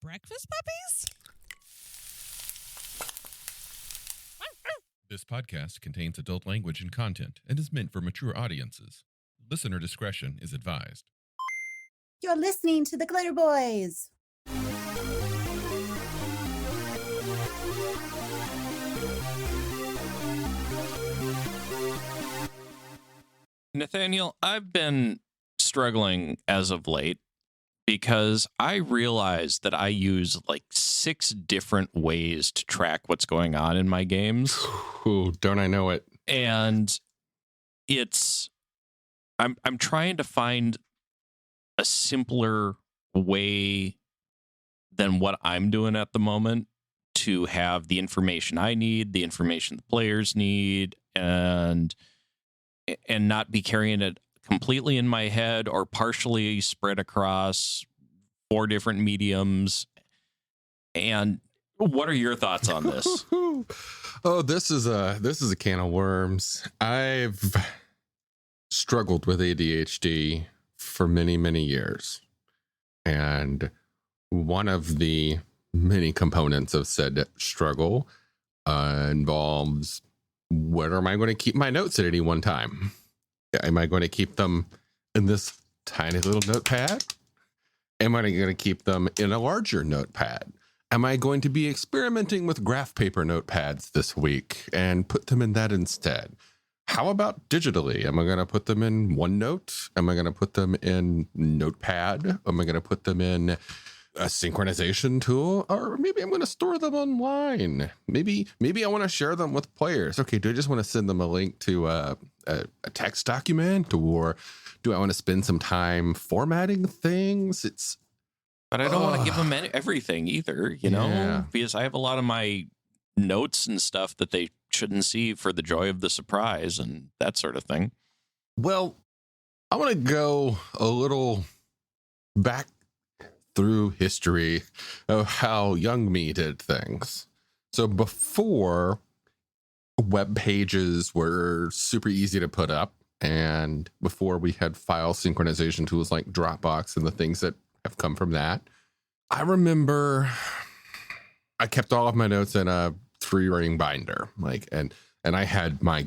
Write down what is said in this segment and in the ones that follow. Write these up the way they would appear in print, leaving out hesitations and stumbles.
breakfast puppies? This podcast contains adult language and content and is meant for mature audiences. Listener discretion is advised. You're listening to the Glitterbois. Nathaniel, I've been struggling as of late because I realized that I use like 6 different ways to track what's going on in my games. Ooh, don't I know it? And I'm trying to find a simpler way than what I'm doing at the moment to have the information I need, the information the players need, and not be carrying it completely in my head or partially spread across 4 different mediums. And what are your thoughts on this? Oh, this is a can of worms. I've struggled with ADHD for many, many years. And one of the many components of said struggle involves, where am I going to keep my notes at any one time? Am I going to keep them in this tiny little notepad? Am I going to keep them in a larger notepad? Am I going to be experimenting with graph paper notepads this week and put them in that instead? How about digitally? Am I going to put them in OneNote? Am I going to put them in Notepad? Am I going to put them in a synchronization tool? Or maybe I'm going to store them online. Maybe I want to share them with players. Okay, do I just want to send them a link to a text document, or do I want to spend some time formatting things? But I don't want to give them everything either, you know, because I have a lot of my notes and stuff that they shouldn't see for the joy of the surprise and that sort of thing. Well, I want to go a little back through history of how young me did things. So before web pages were super easy to put up, and before we had file synchronization tools like Dropbox and the things that have come from that, I remember I kept all of my notes in a 3-ring binder, and I had my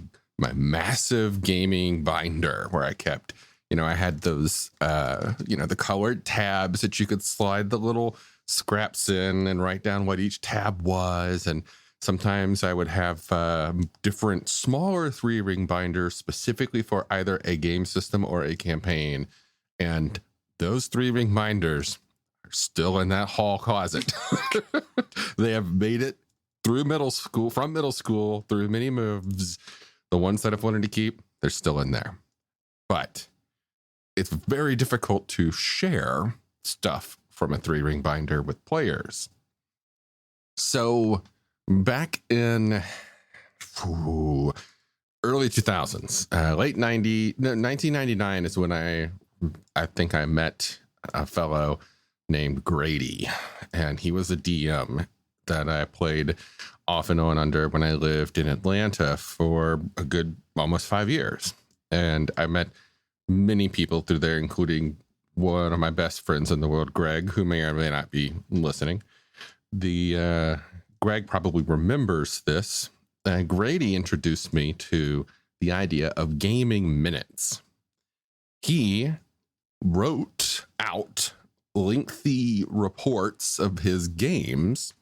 massive gaming binder where I kept, I had those, the colored tabs that you could slide the little scraps in and write down what each tab was. And sometimes I would have different smaller 3-ring binders specifically for either a game system or a campaign. And those 3-ring binders are still in that hall closet. They have made it through from middle school, through many moves. The ones that I've wanted to keep, they're still in there. But it's very difficult to share stuff from a 3-ring binder with players. So back in early 2000s, 1999 is when I think I met a fellow named Grady, and he was a DM that I played off and on under when I lived in Atlanta for a good almost 5 years. And I met many people through there, including one of my best friends in the world, Greg, who may or may not be listening. Greg probably remembers this. Grady introduced me to the idea of gaming minutes. He wrote out lengthy reports of his games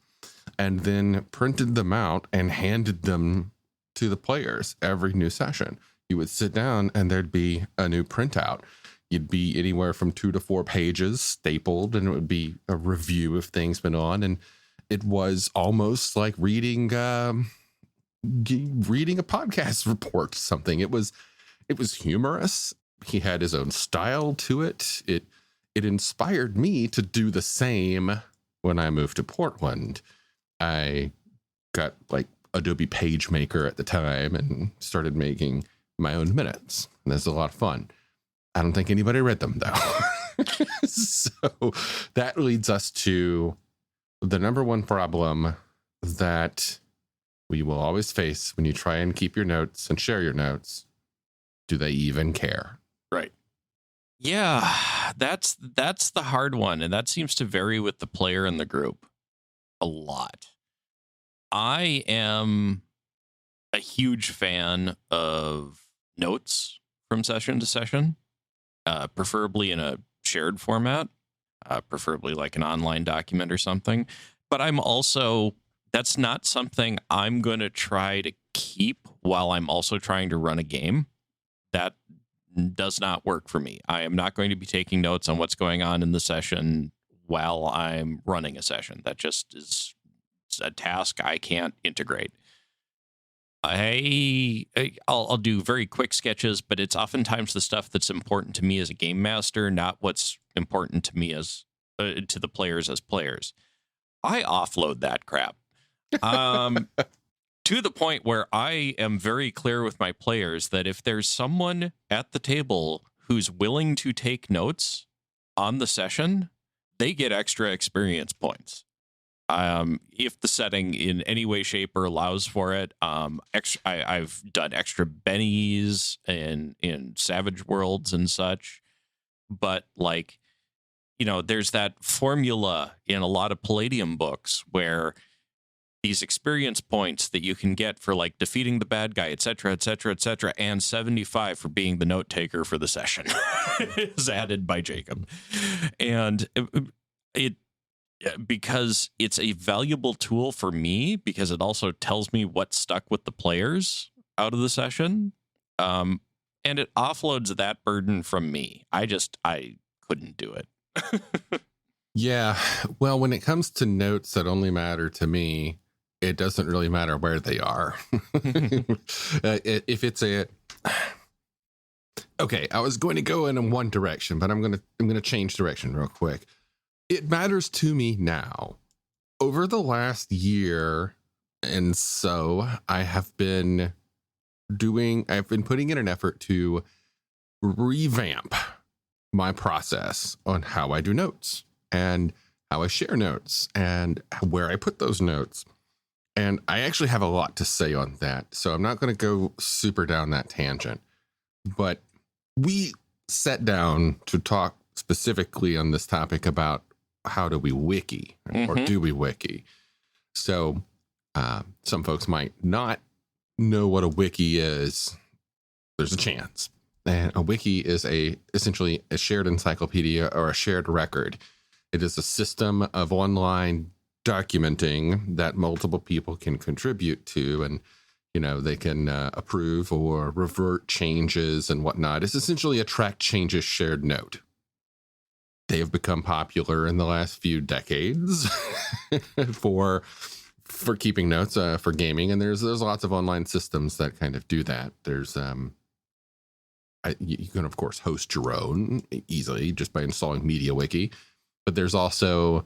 and then printed them out and handed them to the players every new session. You would sit down and there'd be a new printout. You'd be anywhere from 2 to 4 pages stapled, and it would be a review of things been on. And it was almost like reading a podcast report, something. It was humorous. He had his own style to it. It inspired me to do the same when I moved to Portland. I got like Adobe PageMaker at the time and started making my own minutes. And that's a lot of fun. I don't think anybody read them though. So that leads us to the number one problem that we will always face when you try and keep your notes and share your notes. Do they even care? Right. Yeah, that's the hard one, and that seems to vary with the player and the group a lot. I am a huge fan of notes from session to session, preferably in a shared format, preferably like an online document or something. But I'm also, that's not something I'm going to try to keep while I'm also trying to run a game. That does not work for me. I am not going to be taking notes on what's going on in the session while I'm running a session. That just is a task I can't integrate. I'll do very quick sketches, but it's oftentimes the stuff that's important to me as a game master, not what's important to me as to the players as players. I offload that crap. To the point where I am very clear with my players that if there's someone at the table who's willing to take notes on the session, they get extra experience points. If the setting in any way, shape, or allows for it, I've done extra bennies in Savage Worlds and such. But like, there's that formula in a lot of Palladium books where these experience points that you can get for like defeating the bad guy, et cetera, and 75 for being the note taker for the session is added by Jacob. And it because it's a valuable tool for me, because it also tells me what stuck with the players out of the session. And it offloads that burden from me. I couldn't do it. Yeah. Well, when it comes to notes that only matter to me, it doesn't really matter where they are. If it's okay, I was going to go in one direction, but I'm going to change direction real quick. It matters to me now. Over the last year and so, I've been putting in an effort to revamp my process on how I do notes and how I share notes and where I put those notes. And I actually have a lot to say on that. So I'm not going to go super down that tangent. But we sat down to talk specifically on this topic about how do we wiki, or do we wiki? So some folks might not know what a wiki is. There's a chance. And a wiki is essentially a shared encyclopedia or a shared record. It is a system of online documenting that multiple people can contribute to, and they can approve or revert changes and whatnot. It's essentially a track changes shared note. They have become popular in the last few decades for keeping notes for gaming, and there's lots of online systems that kind of do that. There's you can of course host your own easily just by installing MediaWiki, but there's also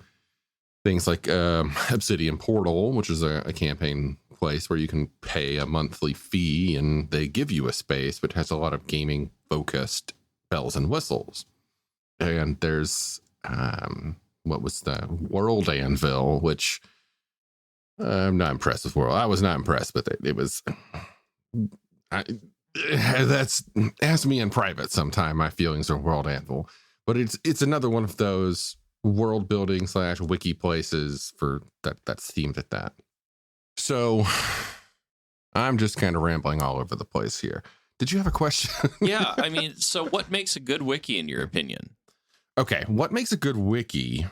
things like Obsidian Portal, which is a campaign place where you can pay a monthly fee and they give you a space, which has a lot of gaming focused bells and whistles. And there's what was the World Anvil, which I'm not impressed with World. I was not impressed with it. It was ask me in private sometime my feelings on World Anvil, but it's another one of those world building / wiki places for that's themed at that. So I'm just kind of rambling all over the place here. Did you have a question? Yeah, I mean, so what makes a good wiki in your opinion? Okay, what makes a good wiki?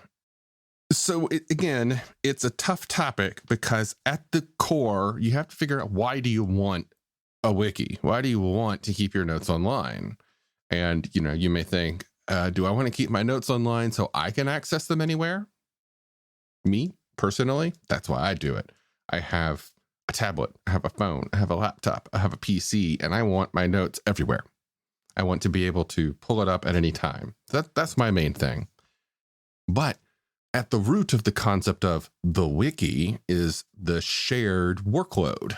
So again, it's a tough topic because at the core, you have to figure out, why do you want a wiki? Why do you want to keep your notes online? And, you may think, do I want to keep my notes online so I can access them anywhere? Me, personally, that's why I do it. I have a tablet, I have a phone, I have a laptop, I have a PC, and I want my notes everywhere. I want to be able to pull it up at any time. That's my main thing. But at the root of the concept of the wiki is the shared workload.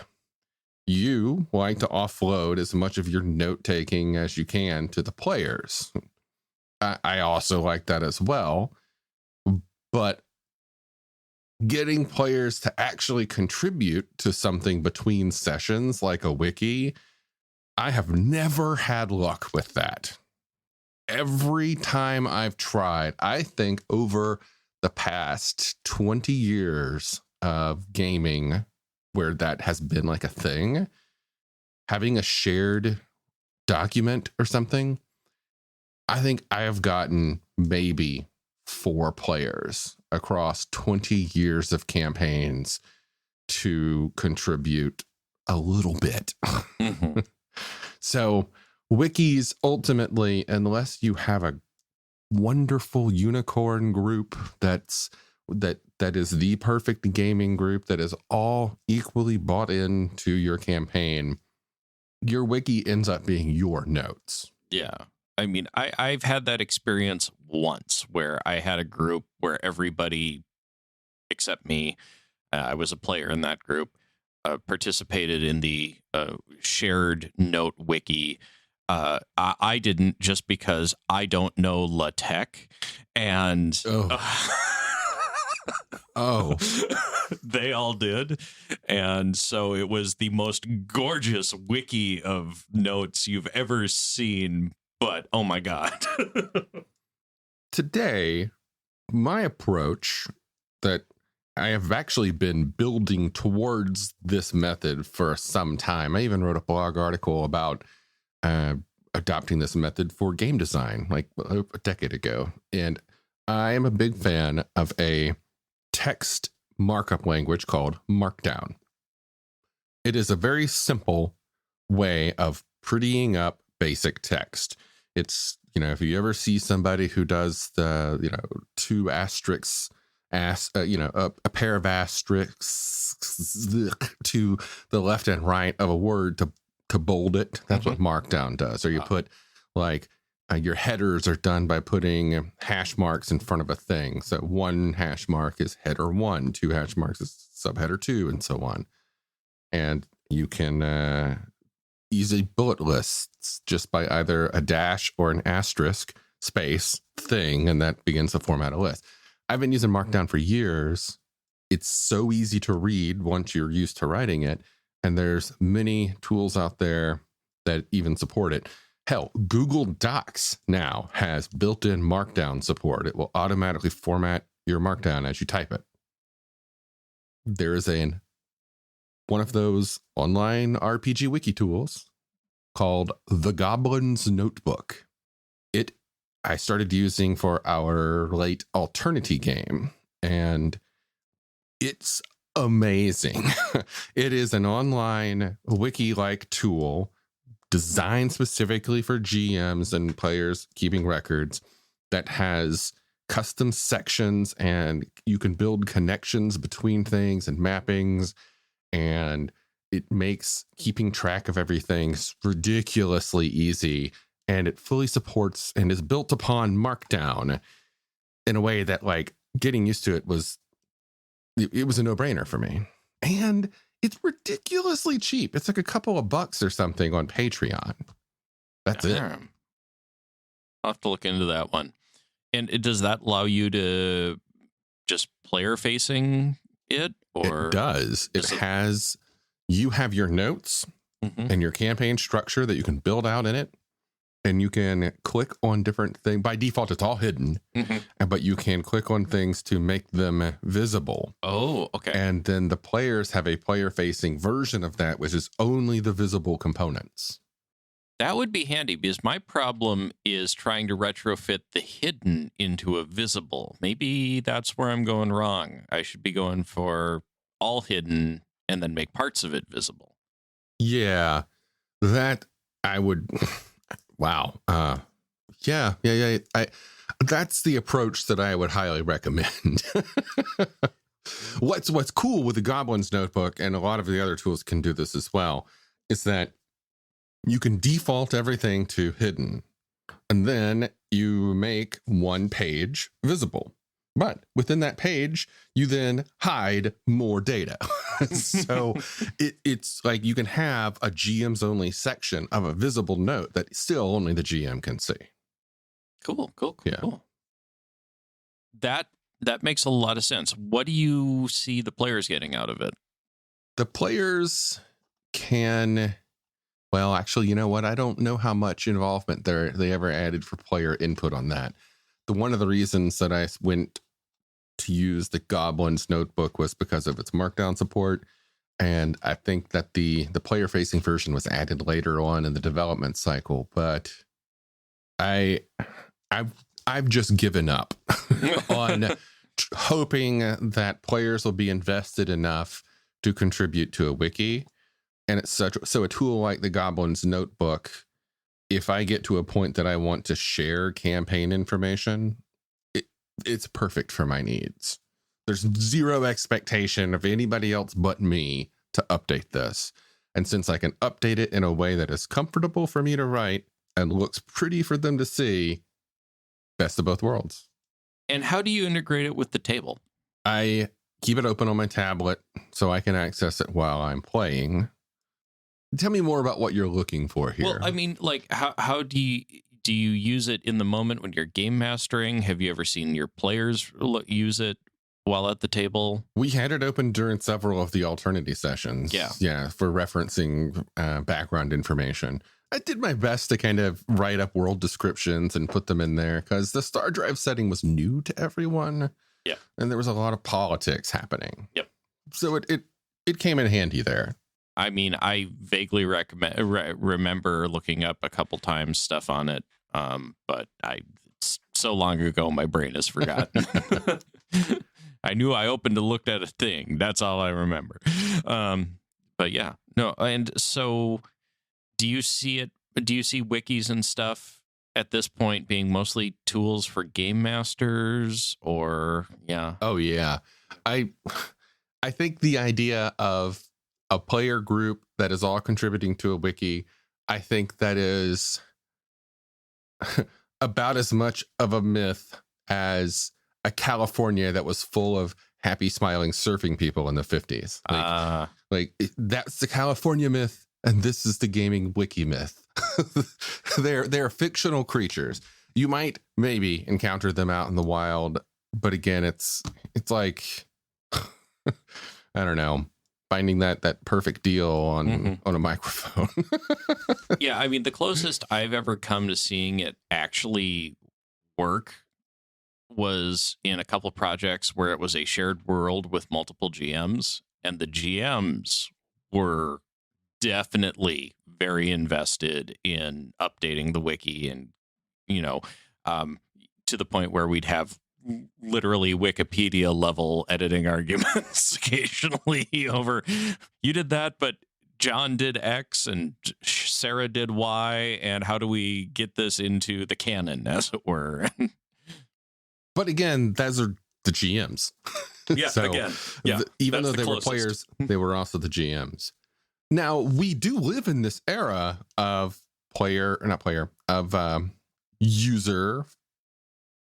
You like to offload as much of your note taking as you can to the players. I also like that as well. But getting players to actually contribute to something between sessions like a wiki, I have never had luck with that. every time I've tried, I think over the past 20 years of gaming where that has been like a thing, having a shared document or something, I think I have gotten maybe 4 players across 20 years of campaigns to contribute a little bit. Mm-hmm. So wikis ultimately, unless you have a wonderful unicorn group that is the perfect gaming group that is all equally bought into your campaign, your wiki ends up being your notes. Yeah. I mean, I've had that experience once where I had a group where everybody except me, I was a player in that group, participated in the shared note wiki. I didn't, just because I don't know LaTeX, and Oh, they all did. And so it was the most gorgeous wiki of notes you've ever seen. But oh my God. today, my approach that I have actually been building towards this method for some time. I even wrote a blog article about adopting this method for game design like a decade ago. And I am a big fan of a text markup language called Markdown. It is a very simple way of prettying up basic text. It's, if you ever see somebody who does the, 2 asterisks, a pair of asterisks to the left and right of a word to bold it, that's what Markdown does. Or you put like your headers are done by putting hash marks in front of a thing. So 1 hash mark is header 1, 2 hash marks is subheader 2, and so on. And you can easily bullet lists just by either a dash or an asterisk space thing, and that begins to format a list. I've been using Markdown for years. It's so easy to read once you're used to writing it. And there's many tools out there that even support it. Hell, Google Docs now has built-in Markdown support. It will automatically format your Markdown as you type it. There is one of those online RPG wiki tools called The Goblin's Notebook. I started using for our late Alternity game, and it's amazing. It is an online wiki-like tool designed specifically for GMs and players keeping records that has custom sections, and you can build connections between things and mappings, and it makes keeping track of everything ridiculously easy. And it fully supports and is built upon Markdown in a way that, like, getting used to it was a no-brainer for me. And it's ridiculously cheap. It's like a couple of bucks or something on Patreon. That's it. I'll have to look into that one. And does that allow you to just player facing it? Or it does. You have your notes and your campaign structure that you can build out in it. And you can click on different things. By default, it's all hidden, but you can click on things to make them visible. Oh, okay. And then the players have a player-facing version of that, which is only the visible components. That would be handy, because my problem is trying to retrofit the hidden into a visible. Maybe that's where I'm going wrong. I should be going for all hidden and then make parts of it visible. Yeah, that I would... Wow. Yeah. That's the approach that I would highly recommend. What's cool with the Goblin's Notebook, and a lot of the other tools can do this as well, is that you can default everything to hidden, and then you make 1 page visible. But within that page, you then hide more data. So it's like you can have a GM's only section of a visible note that still only the GM can see. Cool. Yeah. That makes a lot of sense. What do you see the players getting out of it? The players can, well, actually, you know what? I don't know how much involvement they ever added for player input on that. One of the reasons that I went to use the Goblin's Notebook was because of its Markdown support. And I think that the player-facing version was added later on in the development cycle. But I've just given up on hoping that players will be invested enough to contribute to a wiki. And it's so a tool like the Goblin's Notebook, if I get to a point that I want to share campaign information, it's perfect for my needs. There's zero expectation of anybody else but me to update this. And since I can update it in a way that is comfortable for me to write and looks pretty for them to see, best of both worlds. And how do you integrate it with the table? I keep it open on my tablet so I can access it while I'm playing. Tell me more about what you're looking for here. Well, I mean, like, how do you use it in the moment when you're game mastering? Have you ever seen your players use it while at the table? We had it open during several of the alternity sessions. Yeah, for referencing background information. I did my best to kind of write up world descriptions and put them in there because the Star Drive setting was new to everyone. Yeah, and there was a lot of politics happening. Yep. So it came in handy there. I mean, I vaguely remember looking up a couple times stuff on it, but it's so long ago my brain has forgotten. I knew I opened and looked at a thing. That's all I remember. But yeah, no. And so, do you see it? Do you see wikis and stuff at this point being mostly tools for game masters, or yeah? Oh yeah, I think the idea of a player group that is all contributing to a wiki, I think that is about as much of a myth as a California that was full of happy, smiling surfing people in the 50s. Like that's the California myth, and this is the gaming wiki myth. They're fictional creatures. You might maybe encounter them out in the wild, but again, it's like I don't know, finding that perfect deal on a microphone. Yeah, I mean, the closest I've ever come to seeing it actually work was in a couple projects where it was a shared world with multiple GMs, and the GMs were definitely very invested in updating the wiki, and to the point where we'd have literally Wikipedia level editing arguments occasionally over, you did that, but John did X and Sarah did Y, and how do we get this into the canon, as it were? But again, those are the GMs. Yeah, so again, yeah, even though they were players, they were also the GMs. Now, we do live in this era of user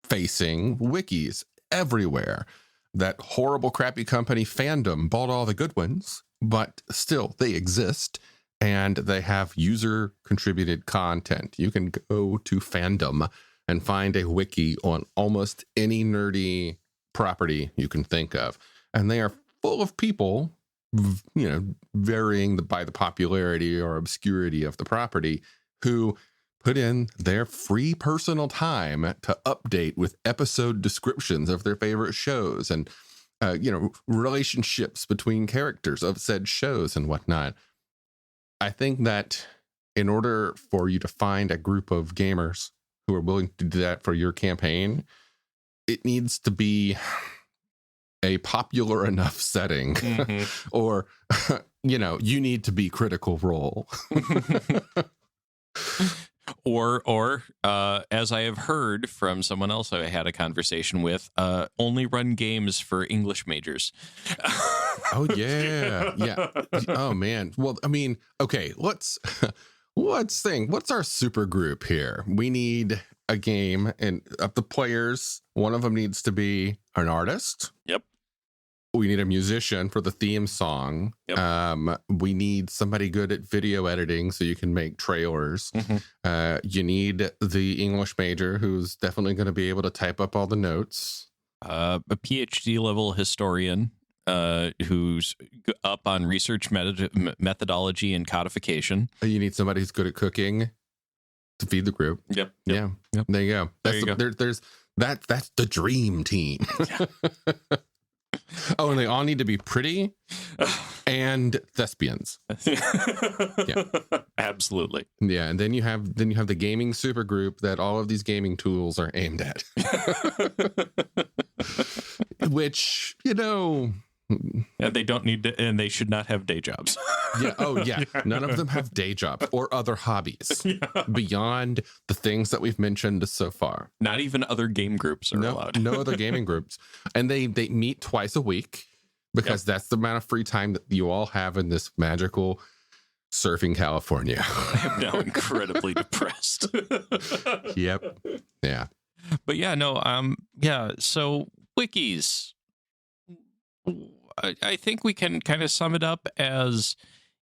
facing wikis everywhere. That horrible, crappy company Fandom bought all the good ones, but still they exist and they have user contributed content. You can go to Fandom and find a wiki on almost any nerdy property you can think of. And they are full of people, varying by the popularity or obscurity of the property, who put in their free personal time to update with episode descriptions of their favorite shows and, relationships between characters of said shows and whatnot. I think that in order for you to find a group of gamers who are willing to do that for your campaign, it needs to be a popular enough setting, or, you need to be Critical Role. Or as I have heard from someone else I had a conversation with, only run games for English majors. Oh yeah. Oh man. Well, I mean, okay, let's think. What's our super group here? We need a game, and of the players, one of them needs to be an artist. Yep. We need a musician for the theme song. Yep. We need somebody good at video editing so you can make trailers. You need the English major who's definitely going to be able to type up all the notes. A PhD level historian who's up on research methodology and codification. You need somebody who's good at cooking to feed the group. Yep. Yeah. There you go. There's that's the dream team. Oh, and they all need to be pretty and thespians. Yeah, absolutely. Yeah, and then you have the gaming super group that all of these gaming tools are aimed at. Which, yeah, they don't need to, and they should not have day jobs. Yeah. Oh, yeah. None of them have day jobs or other hobbies beyond the things that we've mentioned so far. Not even other game groups are allowed. No other gaming groups. And they meet twice a week because that's the amount of free time that you all have in this magical surfing California. I am now incredibly depressed. Yep. Yeah. But yeah, no, so wikis. I think we can kind of sum it up as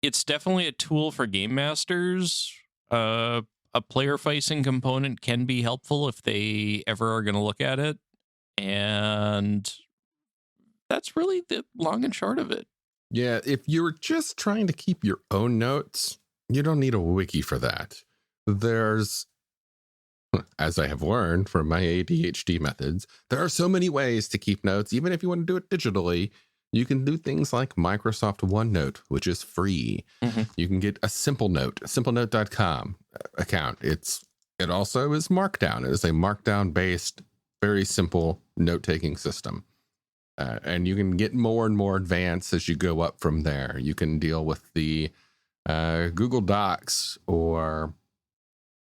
it's definitely a tool for game masters. A player-facing component can be helpful if they ever are going to look at it. And that's really the long and short of it. Yeah, if you're just trying to keep your own notes, you don't need a wiki for that. There's, as I have learned from my ADHD methods, there are so many ways to keep notes. Even if you want to do it digitally, you can do things like Microsoft OneNote, which is free. Mm-hmm. You can get a simplenote.com account. It also is Markdown. It is a Markdown-based, very simple note-taking system. And you can get more and more advanced as you go up from there. You can deal with the Google Docs or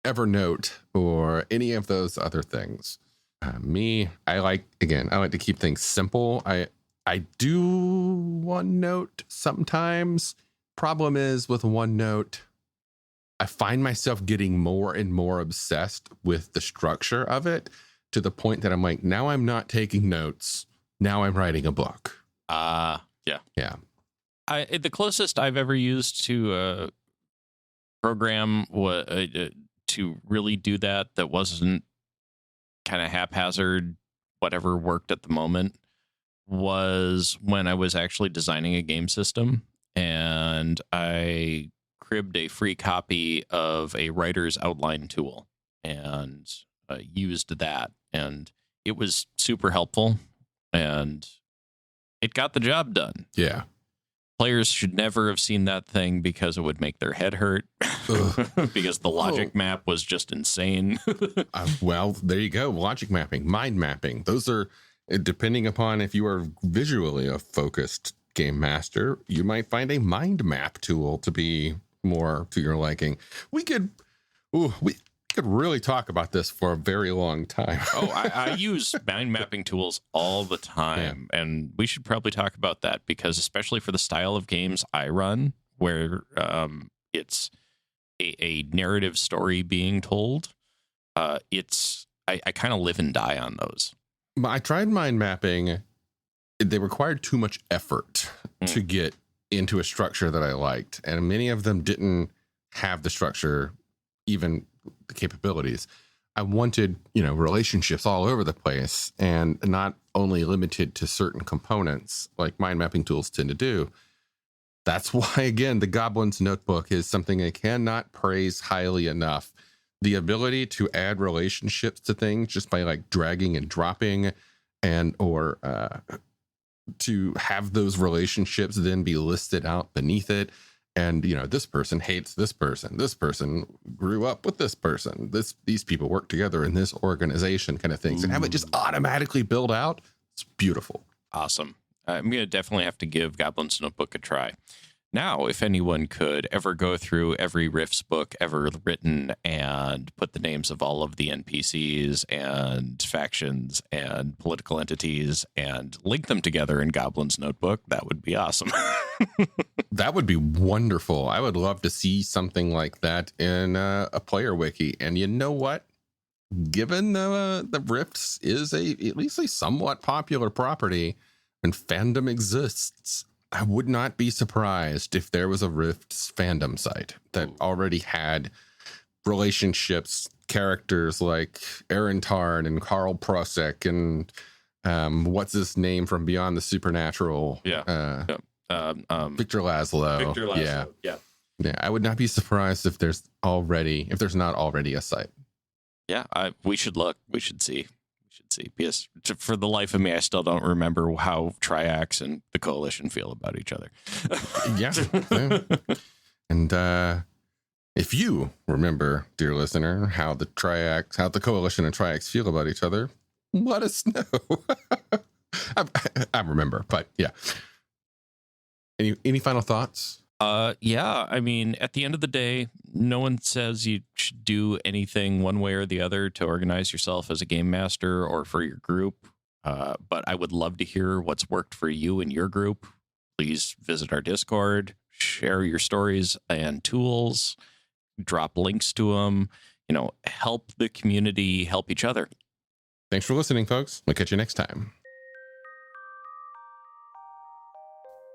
Evernote or any of those other things. I like to keep things simple. I do OneNote sometimes. Problem is with OneNote, I find myself getting more and more obsessed with the structure of it to the point that I'm like, now I'm not taking notes. Now I'm writing a book. Yeah. Yeah. The closest I've ever used to a program to really do that wasn't kind of haphazard, whatever worked at the moment, was when I was actually designing a game system, and I cribbed a free copy of a writer's outline tool and used that, and it was super helpful, and it got the job done. Yeah. Players should never have seen that thing because it would make their head hurt because the logic map was just insane. Well, there you go. Logic mapping, mind mapping. Those are, depending upon if you are visually a focused game master, you might find a mind map tool to be more to your liking. We could really talk about this for a very long time. I use mind mapping tools all the time, and we should probably talk about that because especially for the style of games I run, where it's a narrative story being told, I kind of live and die on those. I tried mind mapping. They required too much effort to get into a structure that I liked, and many of them didn't have the structure, even the capabilities. I wanted, relationships all over the place and not only limited to certain components like mind mapping tools tend to do. That's why, again, the Goblin's Notebook is something I cannot praise highly enough. The ability to add relationships to things just by like dragging and dropping or to have those relationships then be listed out beneath it. And, this person hates this person. This person grew up with this person. These people work together in this organization kind of things. And have it just automatically build out. It's beautiful. Awesome. I'm going to definitely have to give Goblin's Notebook a try. Now, if anyone could ever go through every Rifts book ever written and put the names of all of the NPCs and factions and political entities and link them together in Goblin's Notebook, that would be awesome. That would be wonderful. I would love to see something like that in a player wiki. And you know what? Given the Rifts is at least a somewhat popular property and fandom exists, I would not be surprised if there was a Rifts fandom site that already had relationships, characters like Aaron Tarn and Carl Prosek and what's his name from Beyond the Supernatural? Yeah. Victor Laszlo. Victor Laszlo. Yeah. Yeah. I would not be surprised if there's not already a site. Yeah. We should look. We should see. Because for the life of me, I still don't remember how Triax and the Coalition feel about each other. Yeah. And if you remember, dear listener, how the Coalition and Triax feel about each other, let us know. I remember, but yeah. Any final thoughts? Yeah. I mean, at the end of the day, no one says you should do anything one way or the other to organize yourself as a game master or for your group. But I would love to hear what's worked for you and your group. Please visit our Discord, share your stories and tools, drop links to them, help the community, help each other. Thanks for listening, folks. We'll catch you next time.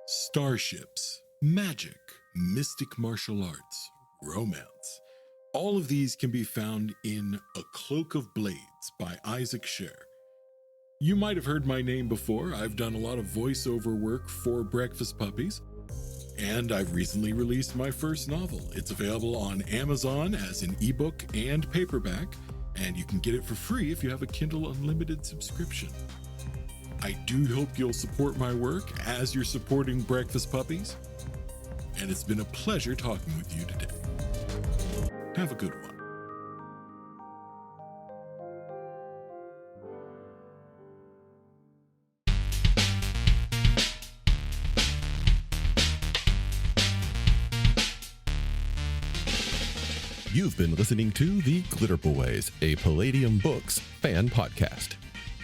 Starships, magic, mystic martial arts, romance. All of these can be found in A Cloak of Blades by Isaac Scher. You might have heard my name before. I've done a lot of voiceover work for Breakfast Puppies, and I've recently released my first novel. It's available on Amazon as an ebook and paperback, and you can get it for free if you have a Kindle Unlimited subscription. I do hope you'll support my work as you're supporting Breakfast Puppies, and it's been a pleasure talking with you today. Have a good one. You've been listening to The Glitterbois, a Palladium Books fan podcast.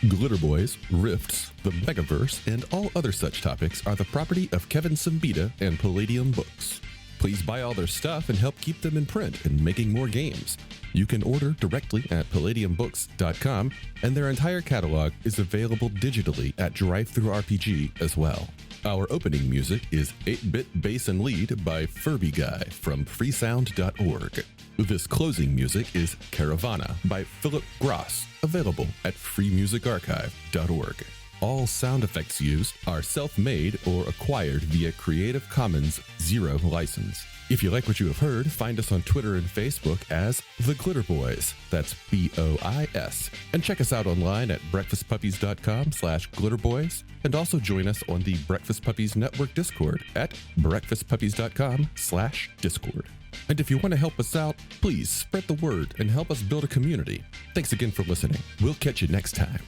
Glitterbois, Rifts, the Megaverse, and all other such topics are the property of Kevin Siembieda and Palladium Books. Please buy all their stuff and help keep them in print and making more games. You can order directly at palladiumbooks.com, and their entire catalog is available digitally at Drive-Thru RPG as well. Our opening music is 8-Bit Bass and Lead by Furby Guy from freesound.org. This closing music is Caravana by Philip Gross, available at freemusicarchive.org. All sound effects used are self-made or acquired via Creative Commons 0 license. If you like what you have heard, find us on Twitter and Facebook as The Glitterbois. That's BOIS. And check us out online at breakfastpuppies.com/glitterbois. And also join us on the Breakfast Puppies Network Discord at breakfastpuppies.com/discord. And if you want to help us out, please spread the word and help us build a community. Thanks again for listening. We'll catch you next time.